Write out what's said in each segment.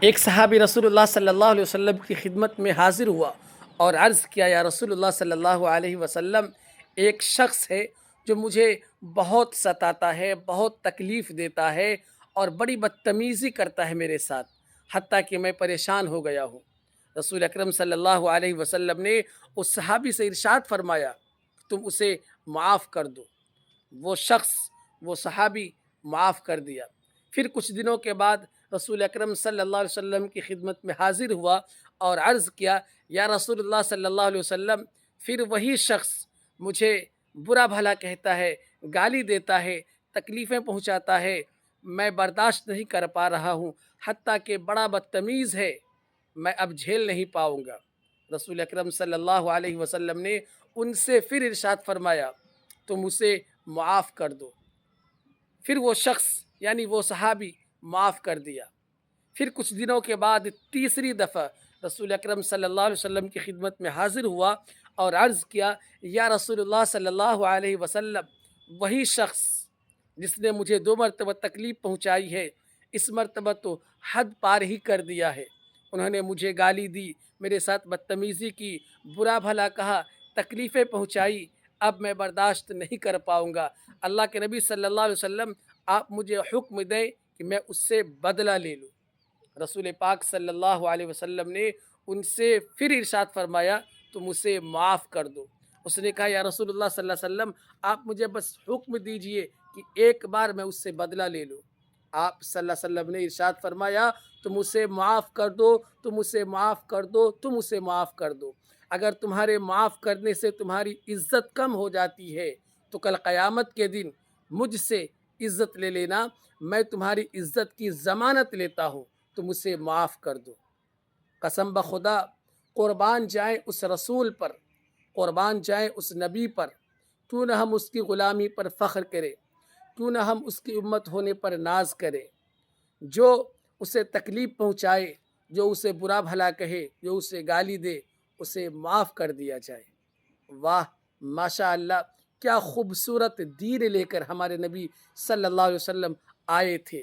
ایک صحابی رسول اللہ صلی اللہ علیہ وسلم کی خدمت میں حاضر ہوا اور عرض کیا، یا رسول اللہ صلی اللہ علیہ وسلم، ایک شخص ہے جو مجھے بہت ستاتا ہے، بہت تکلیف دیتا ہے اور بڑی بدتمیزی کرتا ہے میرے ساتھ، حتیٰ کہ میں پریشان ہو گیا ہوں۔ رسول اکرم صلی اللہ علیہ وسلم نے اس صحابی سے ارشاد فرمایا، تم اسے معاف کر دو۔ وہ شخص، وہ صحابی معاف کر دیا۔ پھر کچھ دنوں کے بعد رسول اکرم صلی اللہ علیہ وسلم کی خدمت میں حاضر ہوا اور عرض کیا، یا رسول اللہ صلی اللہ علیہ وسلم، پھر وہی شخص مجھے برا بھلا کہتا ہے، گالی دیتا ہے، تکلیفیں پہنچاتا ہے، میں برداشت نہیں کر پا رہا ہوں، حتیٰ کہ بڑا بدتمیز ہے، میں اب جھیل نہیں پاؤں گا۔ رسول اکرم صلی اللہ علیہ وسلم نے ان سے پھر ارشاد فرمایا، تم اسے معاف کر دو۔ پھر وہ شخص یعنی وہ صحابی معاف کر دیا۔ پھر کچھ دنوں کے بعد تیسری دفعہ رسول اکرم صلی اللہ علیہ وسلم کی خدمت میں حاضر ہوا اور عرض کیا، یا رسول اللہ صلی اللہ علیہ وسلم، وہی شخص جس نے مجھے 2 مرتبہ تکلیف پہنچائی ہے، اس مرتبہ تو حد پار ہی کر دیا ہے۔ انہوں نے مجھے گالی دی، میرے ساتھ بدتمیزی کی، برا بھلا کہا، تکلیفیں پہنچائی، اب میں برداشت نہیں کر پاؤں گا۔ اللہ کے نبی صلی اللہ علیہ وسلم، آپ مجھے حکم دیں کہ میں اس سے بدلہ لے لوں۔ رسول پاک صلی اللہ علیہ وسلم نے ان سے پھر ارشاد فرمایا، تم اسے معاف کر دو۔ اس نے کہا، یا رسول اللہ صلی اللہ علیہ وسلم، آپ مجھے بس حکم دیجئے کہ ایک بار میں اس سے بدلہ لے لوں۔ آپ صلی اللہ علیہ وسلم نے ارشاد فرمایا، تم اسے معاف کر دو، تم اسے معاف کر دو، تم اسے معاف کر دو۔ اگر تمہارے معاف کرنے سے تمہاری عزت کم ہو جاتی ہے تو کل قیامت کے دن مجھ سے عزت لے لینا، میں تمہاری عزت کی ضمانت لیتا ہوں، تم اسے معاف کر دو۔ قسم بخدا، قربان جائیں اس رسول پر، قربان جائیں اس نبی پر، کیوں نہ ہم اس کی غلامی پر فخر کریں، کیوں نہ ہم اس کی امت ہونے پر ناز کریں۔ جو اسے تکلیف پہنچائے، جو اسے برا بھلا کہے، جو اسے گالی دے، اسے معاف کر دیا جائے۔ واہ، ماشاء اللہ، کیا خوبصورت دین لے کر ہمارے نبی صلی اللہ علیہ وسلم آئے تھے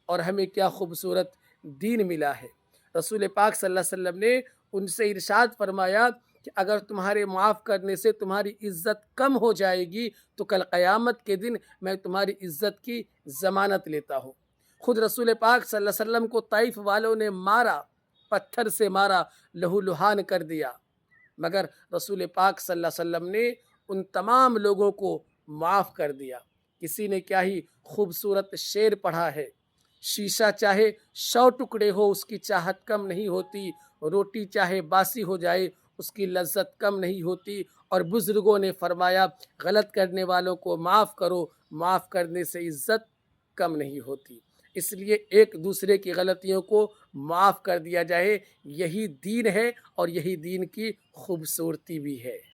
اور ہمیں کیا خوبصورت دین ملا ہے۔ رسول پاک صلی اللہ علیہ وسلم نے ان سے ارشاد فرمایا کہ اگر تمہارے معاف کرنے سے تمہاری عزت کم ہو جائے گی تو کل قیامت کے دن میں تمہاری عزت کی ضمانت لیتا ہوں۔ خود رسول پاک صلی اللہ علیہ وسلم کو طائف والوں نے مارا، پتھر سے مارا، لہو لہان کر دیا، مگر رسول پاک صلی اللہ علیہ وسلم نے ان تمام لوگوں کو معاف کر دیا۔ کسی نے کیا ہی خوبصورت شعر پڑھا ہے، شیشہ چاہے 100 ٹکڑے ہو اس کی چاہت کم نہیں ہوتی، روٹی چاہے باسی ہو جائے اس کی لذت کم نہیں ہوتی، اور بزرگوں نے فرمایا، غلط کرنے والوں کو معاف کرو، معاف کرنے سے عزت کم نہیں ہوتی۔ اس لیے ایک دوسرے کی غلطیوں کو معاف کر دیا جائے، یہی دین ہے اور یہی دین کی خوبصورتی بھی ہے۔